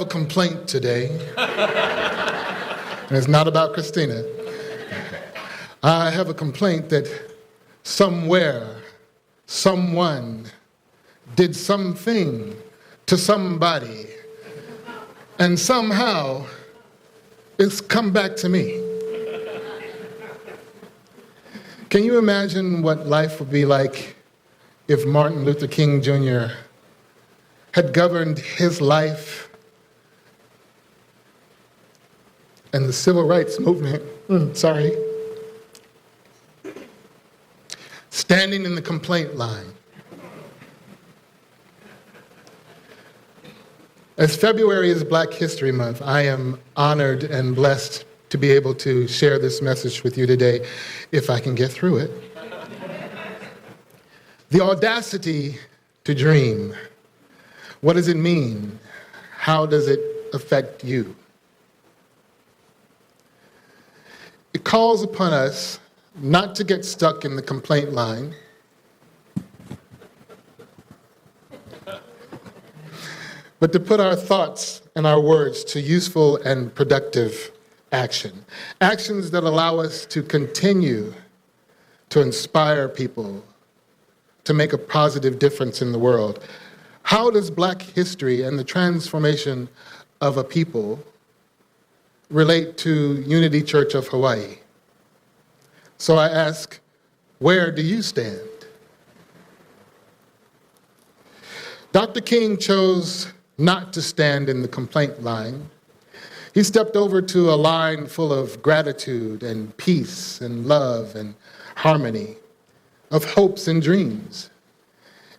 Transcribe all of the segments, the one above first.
a complaint today, and it's not about Christina. I have a complaint that somewhere, someone did something to somebody, and somehow it's come back to me. Can you imagine what life would be like if Martin Luther King Jr. had governed his life and the civil rights movement, standing in the complaint line? As February is Black History Month, I am honored and blessed to be able to share this message with you today, if I can get through it. The audacity to dream. What does it mean? How does it affect you? It calls upon us not to get stuck in the complaint line, but to put our thoughts and our words to useful and productive action. Actions that allow us to continue to inspire people to make a positive difference in the world. How does Black history and the transformation of a people relate to Unity Church of Hawaii? So I ask, where do you stand? Dr. King chose not to stand in the complaint line. He stepped over to a line full of gratitude and peace and love and harmony, of hopes and dreams.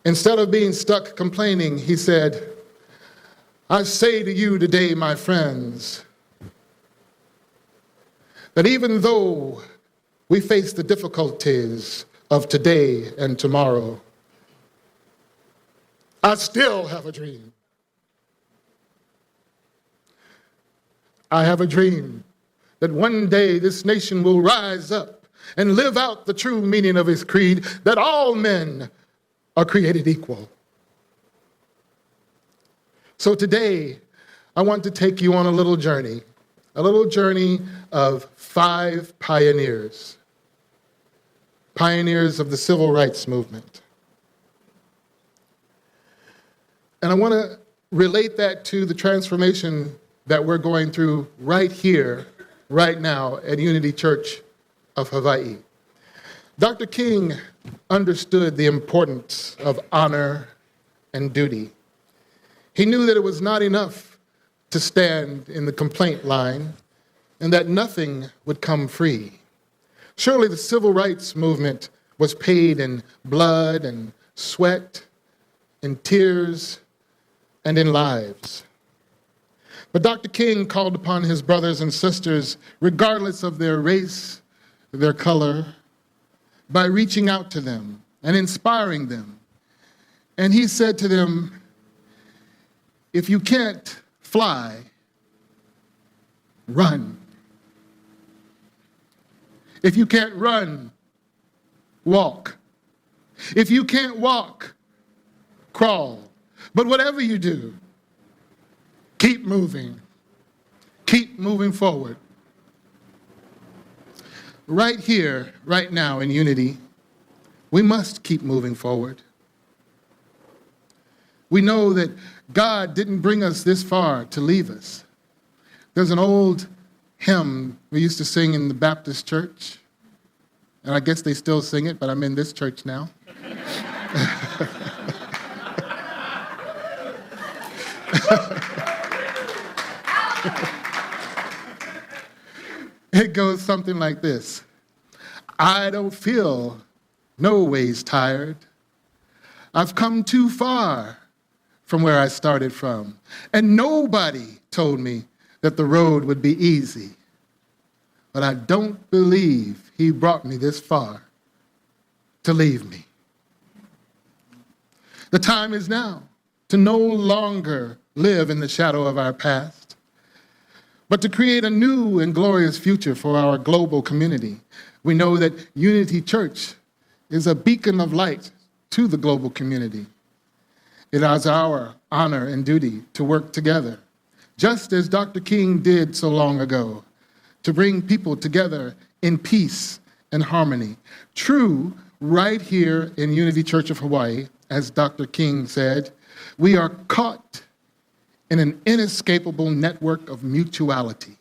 Instead of being stuck complaining, he said, I say to you today, my friends, that even though we face the difficulties of today and tomorrow, I still have a dream. I have a dream that one day this nation will rise up and live out the true meaning of his creed, that all men are created equal. So today, I want to take you on a little journey of 5 pioneers of the civil rights movement. And I want to relate that to the transformation that we're going through right here, right now at Unity Church of Hawaii. Dr. King understood the importance of honor and duty. He knew that it was not enough to stand in the complaint line and that nothing would come free. Surely the civil rights movement was paid in blood and sweat, in tears, and in lives. But Dr. King called upon his brothers and sisters, regardless of their race, their color, by reaching out to them and inspiring them. And he said to them, if you can't fly, run. If you can't run, walk. If you can't walk, crawl. But whatever you do, keep moving. Keep moving forward. Right here, right now in Unity, we must keep moving forward. We know that God didn't bring us this far to leave us. There's an old hymn we used to sing in the Baptist church, and I guess they still sing it, but I'm in this church now. It goes something like this. I don't feel no ways tired. I've come too far from where I started from, and nobody told me that the road would be easy. But I don't believe he brought me this far to leave me. The time is now to no longer live in the shadow of our past, but to create a new and glorious future for our global community. We know that Unity Church is a beacon of light to the global community. It is our honor and duty to work together just as Dr. King did so long ago, to bring people together in peace and harmony. True, right here in Unity Church of Hawaii, as Dr. King said, we are caught in an inescapable network of mutuality.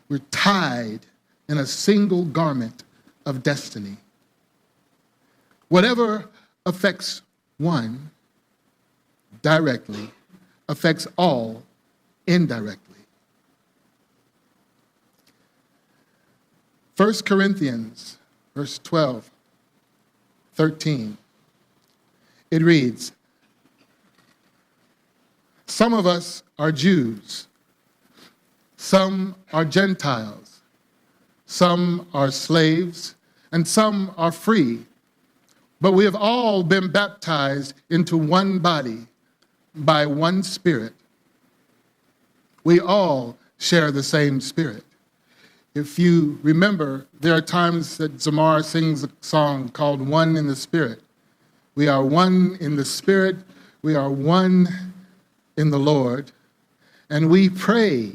We're tied in a single garment of destiny. Whatever affects one directly affects all indirectly. 1 Corinthians, verse 12, 13. It reads, some of us are Jews, some are Gentiles, some are slaves, and some are free. But we have all been baptized into one body by one Spirit. We all share the same Spirit. If you remember, there are times that Zamar sings a song called One in the Spirit. We are one in the Spirit. We are one in the Lord. And we pray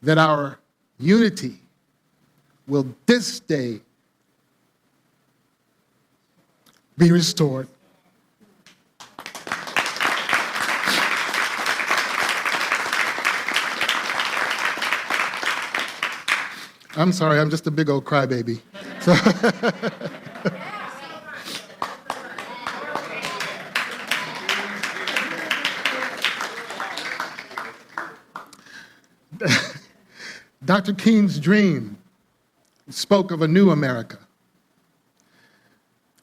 that our unity will this day be restored. I'm sorry, I'm just a big old crybaby. So Dr. King's dream spoke of a new America.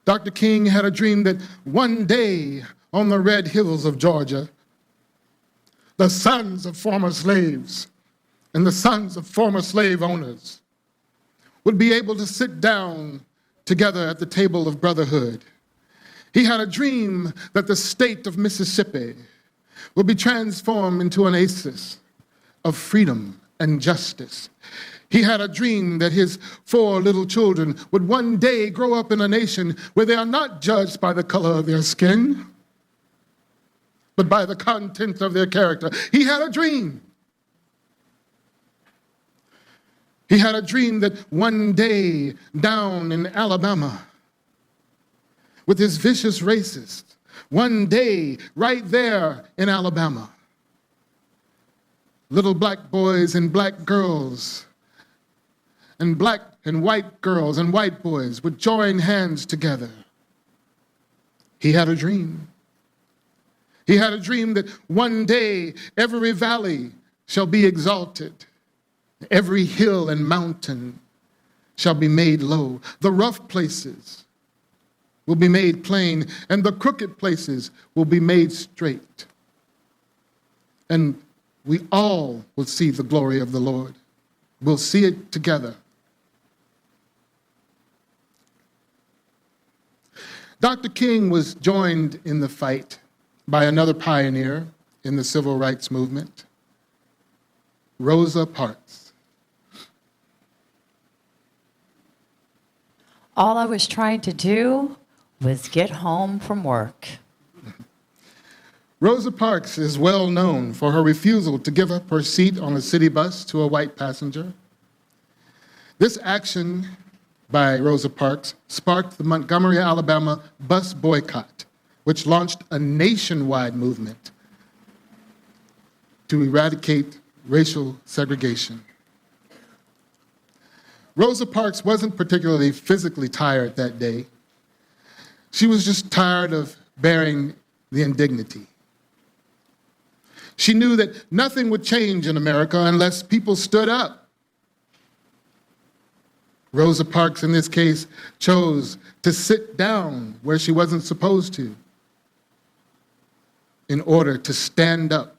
Dr. King had a dream that one day on the red hills of Georgia, the sons of former slaves and the sons of former slave owners would be able to sit down together at the table of brotherhood. He had a dream that the state of Mississippi would be transformed into an oasis of freedom and justice. He had a dream that his 4 little children would one day grow up in a nation where they are not judged by the color of their skin, but by the content of their character. He had a dream. He had a dream that one day down in Alabama, with his vicious racists, one day right there in Alabama, little black boys and black girls and black and white girls and white boys would join hands together. He had a dream. He had a dream that one day every valley shall be exalted. Every hill and mountain shall be made low. The rough places will be made plain, and the crooked places will be made straight. And we all will see the glory of the Lord. We'll see it together. Dr. King was joined in the fight by another pioneer in the civil rights movement, Rosa Parks. All I was trying to do was get home from work. Rosa Parks is well known for her refusal to give up her seat on a city bus to a white passenger. This action by Rosa Parks sparked the Montgomery, Alabama bus boycott, which launched a nationwide movement to eradicate racial segregation. Rosa Parks wasn't particularly physically tired that day. She was just tired of bearing the indignity. She knew that nothing would change in America unless people stood up. Rosa Parks, in this case, chose to sit down where she wasn't supposed to in order to stand up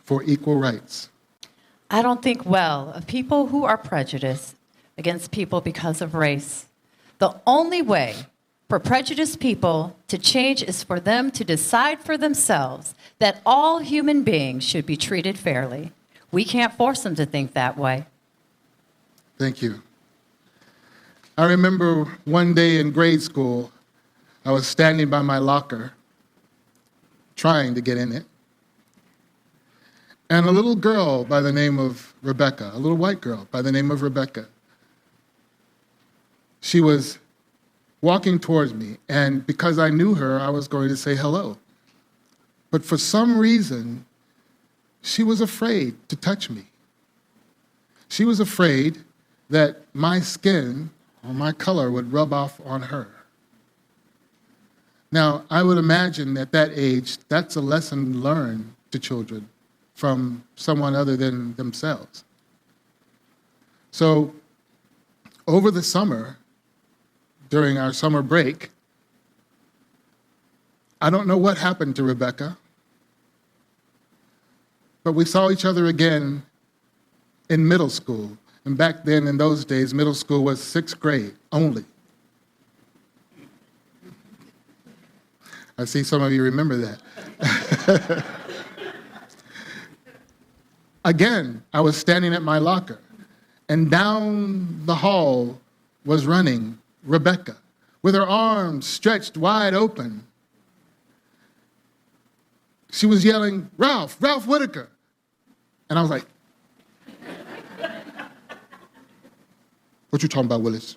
for equal rights. I don't think well of people who are prejudiced against people because of race. The only way for prejudiced people to change is for them to decide for themselves that all human beings should be treated fairly. We can't force them to think that way. Thank you. I remember one day in grade school, I was standing by my locker, trying to get in it, and a little girl by the name of Rebecca, a little white girl by the name of Rebecca. She was walking towards me, and because I knew her, I was going to say hello. But for some reason, she was afraid to touch me. She was afraid that my skin or my color would rub off on her. Now, I would imagine at that age, that's a lesson learned to children from someone other than themselves. So, over the summer, during our summer break, I don't know what happened to Rebecca, but we saw each other again in middle school. And back then, in those days, middle school was 6th grade only. I see some of you remember that. Again, I was standing at my locker, and down the hall was running Rebecca with her arms stretched wide open. She was yelling, Ralph Whitaker. And I was like, what you talking about, Willis?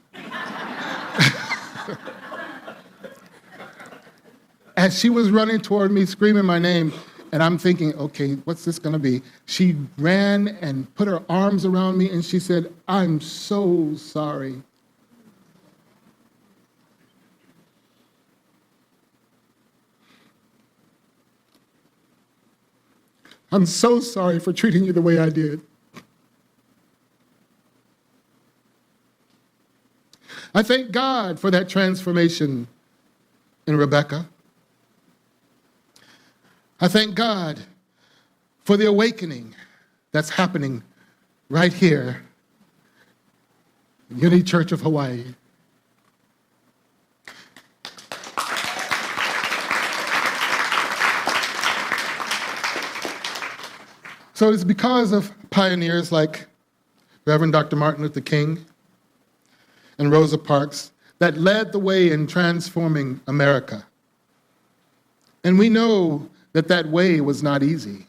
As she was running toward me, screaming my name, and I'm thinking, okay, what's this gonna be? She ran and put her arms around me, and she said, I'm so sorry. I'm so sorry for treating you the way I did. I thank God for that transformation in Rebecca. I thank God for the awakening that's happening right here, Unity Church of Hawaii. So it's because of pioneers like Reverend Dr. Martin Luther King and Rosa Parks that led the way in transforming America. And we know that that way was not easy.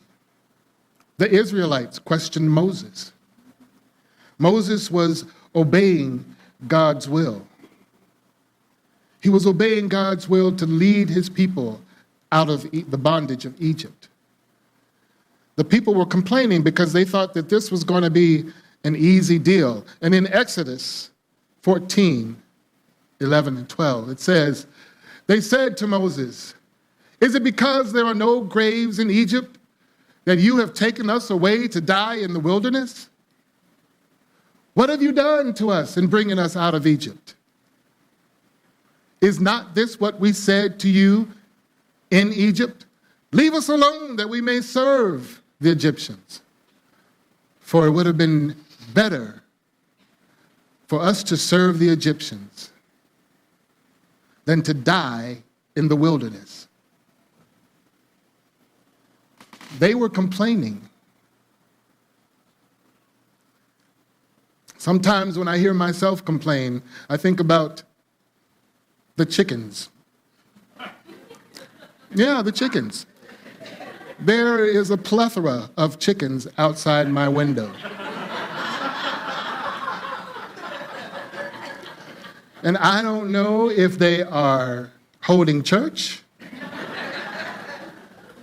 The Israelites questioned Moses. Moses was obeying God's will. He was obeying God's will to lead his people out of the bondage of Egypt. The people were complaining because they thought that this was going to be an easy deal. And in Exodus 14, 11 and 12, it says, they said to Moses, is it because there are no graves in Egypt that you have taken us away to die in the wilderness? What have you done to us in bringing us out of Egypt? Is not this what we said to you in Egypt? Leave us alone that we may serve the Egyptians. For it would have been better for us to serve the Egyptians than to die in the wilderness. They were complaining. Sometimes when I hear myself complain, I think about the chickens. Yeah, the chickens. There is a plethora of chickens outside my window. And I don't know if they are holding church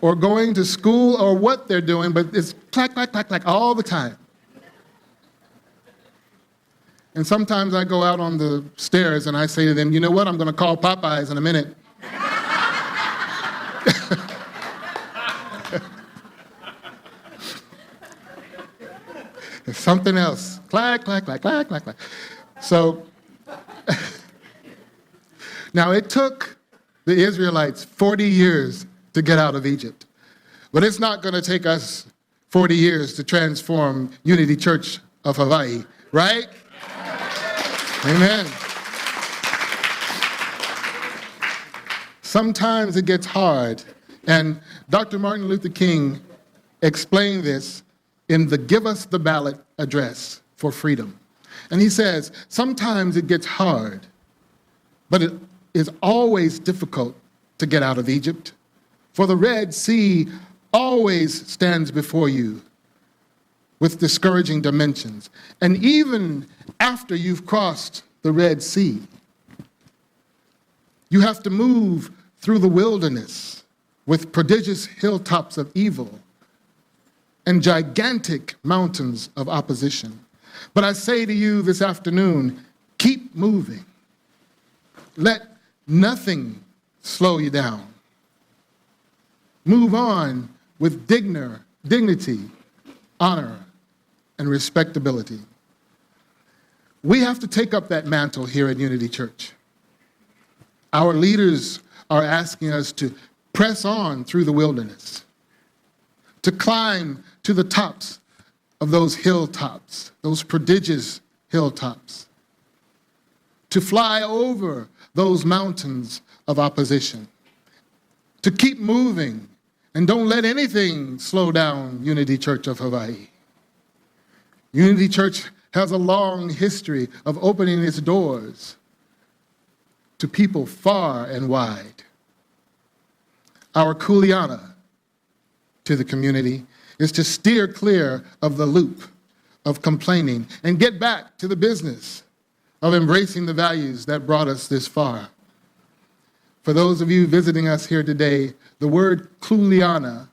or going to school or what they're doing, but it's clack, clack, clack, clack all the time. And sometimes I go out on the stairs and I say to them, you know what, I'm going to call Popeyes in a minute. It's something else. Clack, clack, clack, clack, clack, clack. So, now it took the Israelites 40 years to get out of Egypt. But it's not going to take us 40 years to transform Unity Church of Hawaii, right? Amen. Sometimes it gets hard. And Dr. Martin Luther King explained this in the Give Us the Ballot address for freedom. And he says, sometimes it gets hard, but it is always difficult to get out of Egypt. For the Red Sea always stands before you with discouraging dimensions. And even after you've crossed the Red Sea, you have to move through the wilderness with prodigious hilltops of evil and gigantic mountains of opposition. But I say to you this afternoon, keep moving. Let nothing slow you down. Move on with dignity, honor, and respectability. We have to take up that mantle here at Unity Church. Our leaders are asking us to press on through the wilderness, to climb to the tops of those hilltops, those prodigious hilltops, to fly over those mountains of opposition, to keep moving, and don't let anything slow down Unity Church of Hawaii. Unity Church has a long history of opening its doors to people far and wide. Our kuleana to the community is to steer clear of the loop of complaining and get back to the business of embracing the values that brought us this far. For those of you visiting us here today, the word kuleana,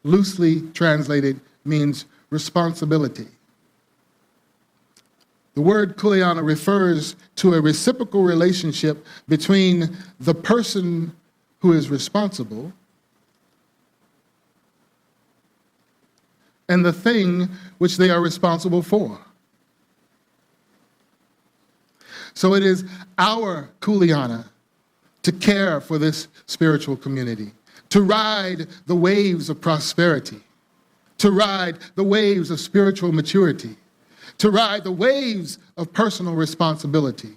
loosely translated, means responsibility. The word kuleana refers to a reciprocal relationship between the person who is responsible and the thing which they are responsible for. So it is our kuleana to care for this spiritual community, to ride the waves of prosperity, to ride the waves of spiritual maturity, to ride the waves of personal responsibility,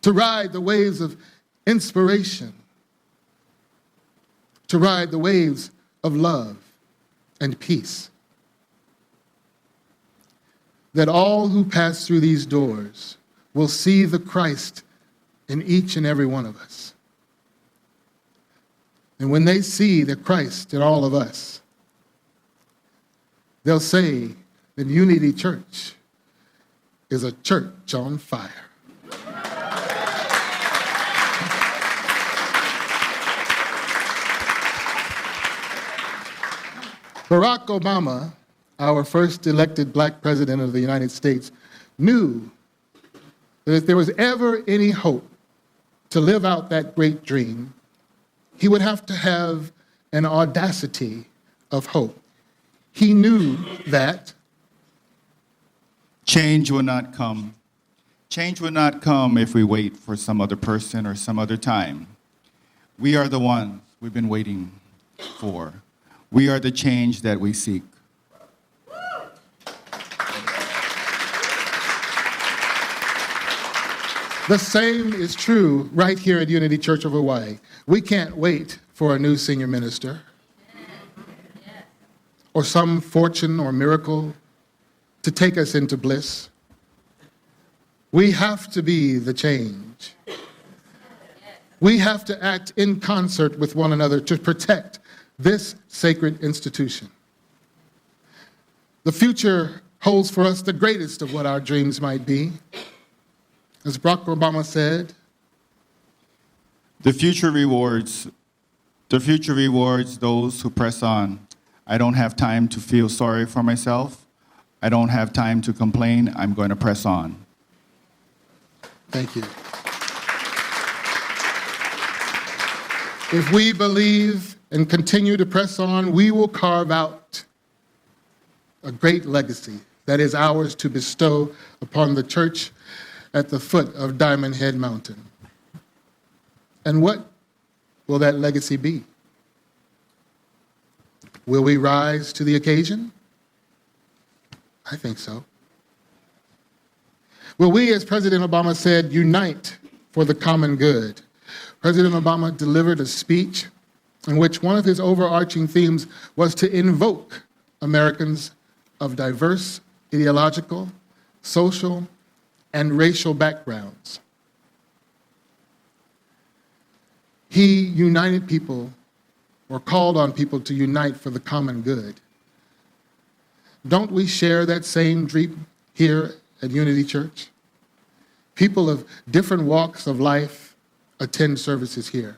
to ride the waves of inspiration, to ride the waves of love and peace. That all who pass through these doors will see the Christ in each and every one of us. And when they see the Christ in all of us, they'll say that Unity Church is a church on fire. Barack Obama, our first elected black president of the United States, knew that if there was ever any hope to live out that great dream, he would have to have an audacity of hope. He knew that change will not come. Change will not come if we wait for some other person or some other time. We are the ones we've been waiting for. We are the change that we seek. the same is true right here at Unity Church of Hawaii. We can't wait for a new senior minister or some fortune or miracle to take us into bliss. We have to be the change. We have to act in concert with one another to protect this sacred institution. The future holds for us the greatest of what our dreams might be. As Barack Obama said, The future rewards those who press on. I don't have time to feel sorry for myself. I don't have time to complain. I'm going to press on. Thank you. If we believe and continue to press on, we will carve out a great legacy that is ours to bestow upon the church at the foot of Diamond Head Mountain. And what will that legacy be? Will we rise to the occasion? I think so. Will we, as President Obama said, unite for the common good? President Obama delivered a speech in which one of his overarching themes was to invoke Americans of diverse ideological, social, and racial backgrounds. He united people, or called on people to unite for the common good. Don't we share that same dream here at Unity Church? People of different walks of life attend services here.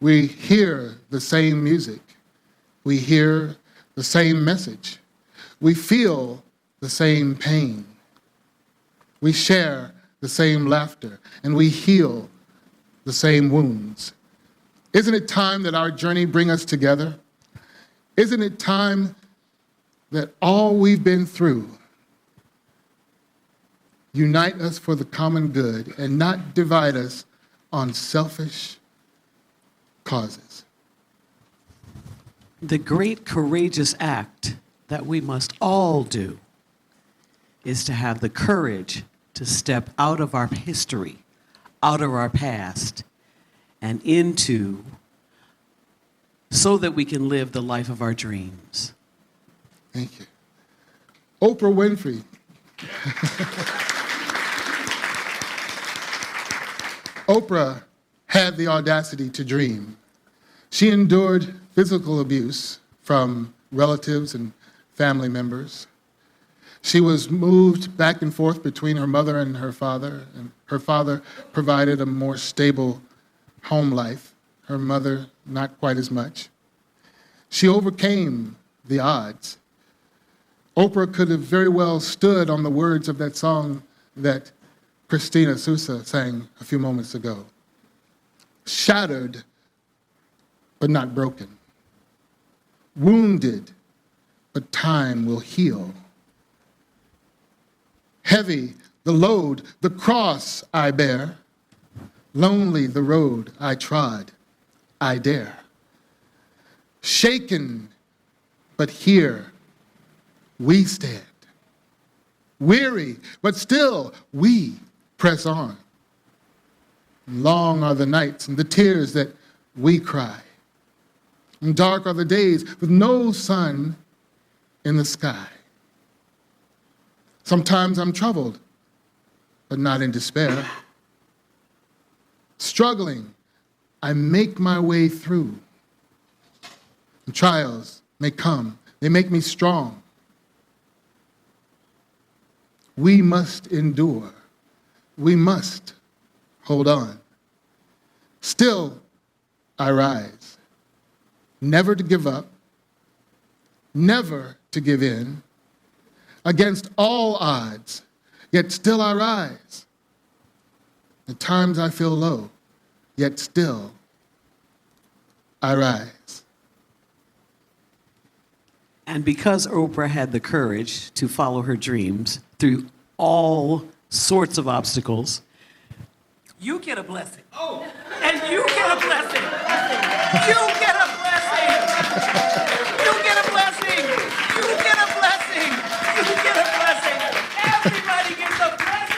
We hear the same music. We hear the same message. We feel the same pain. We share the same laughter, and we heal the same wounds. Isn't it time that our journey bring us together? Isn't it time that all we've been through unite us for the common good and not divide us on selfish causes? The great courageous act that we must all do is to have the courage to step out of our history, out of our past, and into so that we can live the life of our dreams. Thank you. Oprah Winfrey. Oprah had the audacity to dream. She endured physical abuse from relatives and family members. She was moved back and forth between her mother and her father provided a more stable home life. Her mother, not quite as much. She overcame the odds. Oprah could have very well stood on the words of that song that Christina Sousa sang a few moments ago. Shattered, but not broken. Wounded, but time will heal. Heavy the load, the cross I bear. Lonely the road I trod, I dare. Shaken, but here we stand. Weary, but still we press on. Long are the nights and the tears that we cry. And dark are the days with no sun in the sky. Sometimes I'm troubled, but not in despair. Struggling, I make my way through. And trials may come, they make me strong. We must endure. We must hold on. Still, I rise. Never to give up, never to give in. Against all odds, yet still I rise. At times I feel low, yet still I rise. And because Oprah had the courage to follow her dreams through all sorts of obstacles, you get a blessing. Oh, and you get a blessing. You get a blessing. You get a blessing. You get a blessing. You get a blessing. Everybody gets a blessing.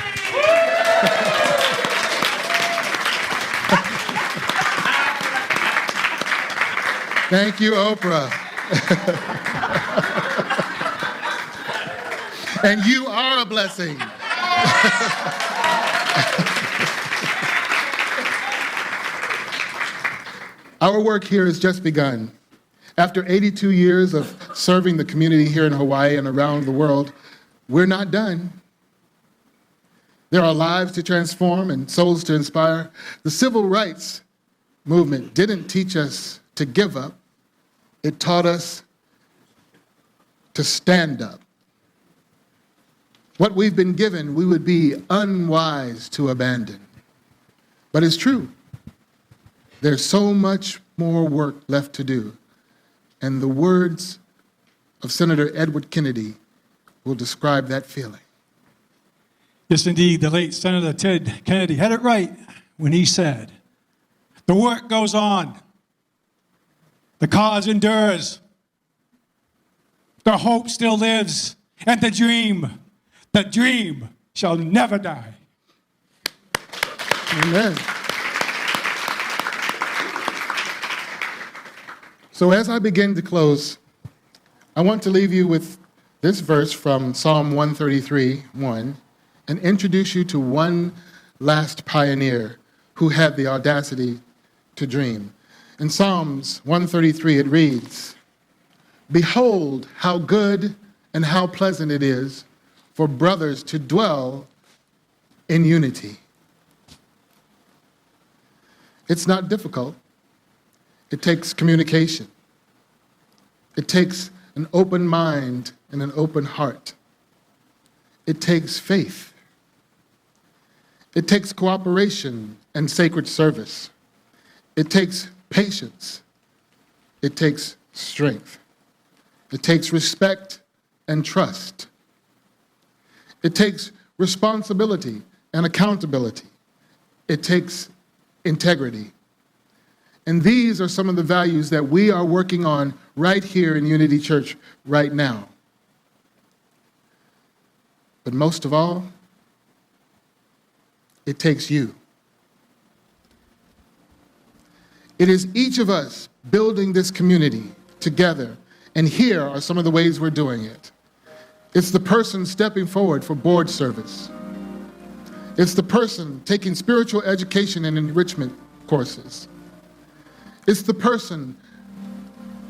Thank you, Oprah. And you are a blessing. Our work here has just begun. After 82 years of serving the community here in Hawaii and around the world, we're not done. There are lives to transform and souls to inspire. The civil rights movement didn't teach us to give up. It taught us to stand up. What we've been given, we would be unwise to abandon. But it's true. There's so much more work left to do. And the words of Senator Edward Kennedy will describe that feeling. Yes, indeed, the late Senator Ted Kennedy had it right when he said, "The work goes on. The cause endures. The hope still lives. And the dream shall never die." Amen. So as I begin to close, I want to leave you with this verse from Psalm 133:1 and introduce you to one last pioneer who had the audacity to dream. In Psalms 133, it reads, "Behold, how good and how pleasant it is for brothers to dwell in unity. It's not difficult. It takes communication. It takes an open mind and an open heart. It takes faith. It takes cooperation and sacred service. It takes patience. It takes strength. It takes respect and trust. It takes responsibility and accountability. It takes integrity. And these are some of the values that we are working on right here in Unity Church right now. But most of all, it takes you. It is each of us building this community together, and here are some of the ways we're doing it. It's the person stepping forward for board service. It's the person taking spiritual education and enrichment courses. It's the person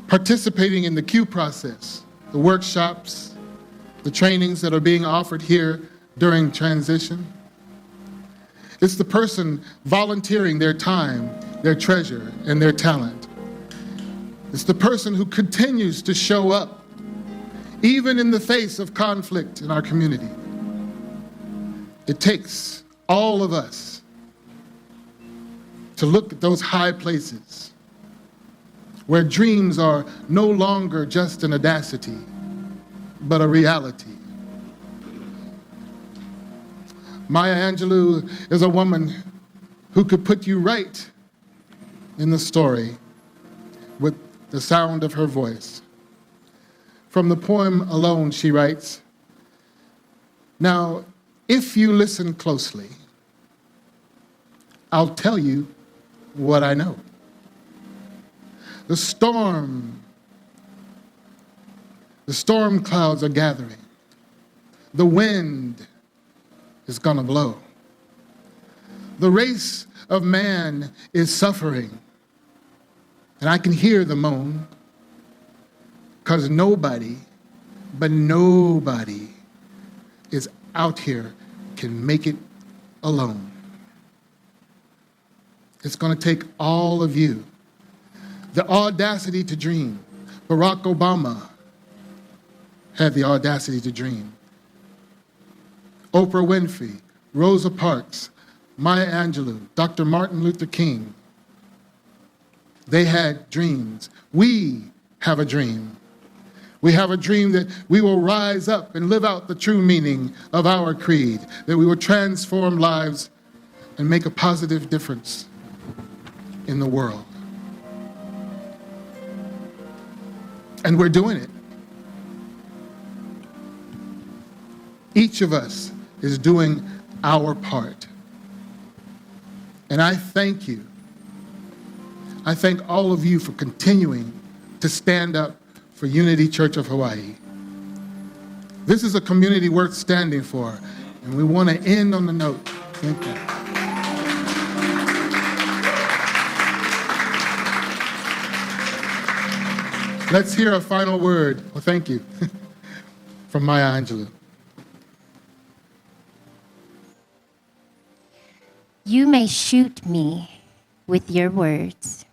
participating in the Q process, the workshops, the trainings that are being offered here during transition. It's the person volunteering their time, their treasure, and their talent. It's the person who continues to show up, even in the face of conflict in our community. It takes all of us to look at those high places where dreams are no longer just an audacity, but a reality. Maya Angelou is a woman who could put you right in the story with the sound of her voice. From the poem alone, she writes, "Now, if you listen closely, I'll tell you what I know. The storm clouds are gathering. The wind is gonna blow. The race of man is suffering. And I can hear the moan, because nobody, but nobody is out here can make it alone. It's gonna take all of you. The audacity to dream. Barack Obama had the audacity to dream. Oprah Winfrey, Rosa Parks, Maya Angelou, Dr. Martin Luther King. They had dreams. We have a dream. We have a dream that we will rise up and live out the true meaning of our creed, that we will transform lives and make a positive difference in the world. And we're doing it. Each of us is doing our part. And I thank you. I thank all of you for continuing to stand up for Unity Church of Hawaii. This is a community worth standing for, and we want to end on the note. Thank you. Let's hear a final word. Well, thank you. From Maya Angelou. You may shoot me with your words.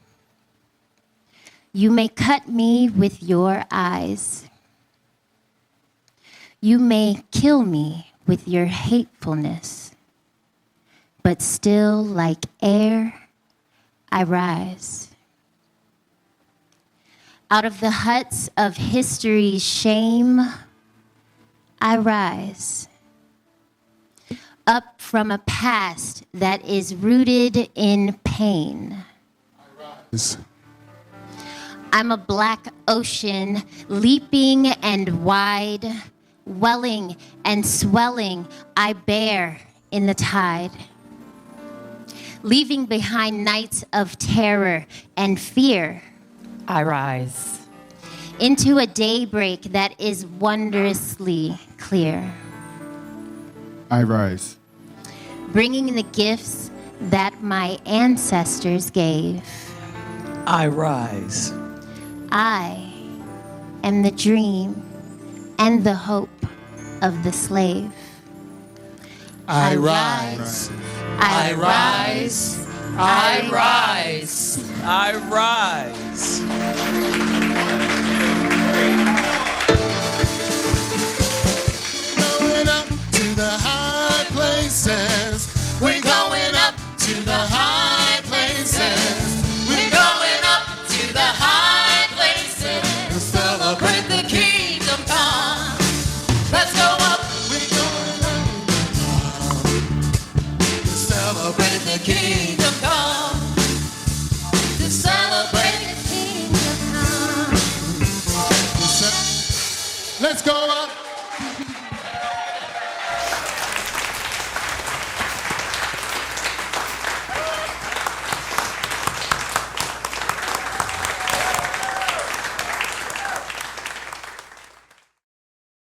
You may cut me with your eyes. You may kill me with your hatefulness. But still, like air, I rise. Out of the huts of history's shame, I rise. Up from a past that is rooted in pain. I'm a black ocean, leaping and wide, welling and swelling, I bear in the tide. Leaving behind nights of terror and fear, I rise. Into a daybreak that is wondrously clear. I rise. Bringing the gifts that my ancestors gave. I rise. I am the dream and the hope of the slave. I rise. I rise. I rise. I rise. Going up to the high places. We're going up to the high places. We're going up to the high places To celebrate with the kingdom come. Let's go up We're going up to celebrate with the kingdom.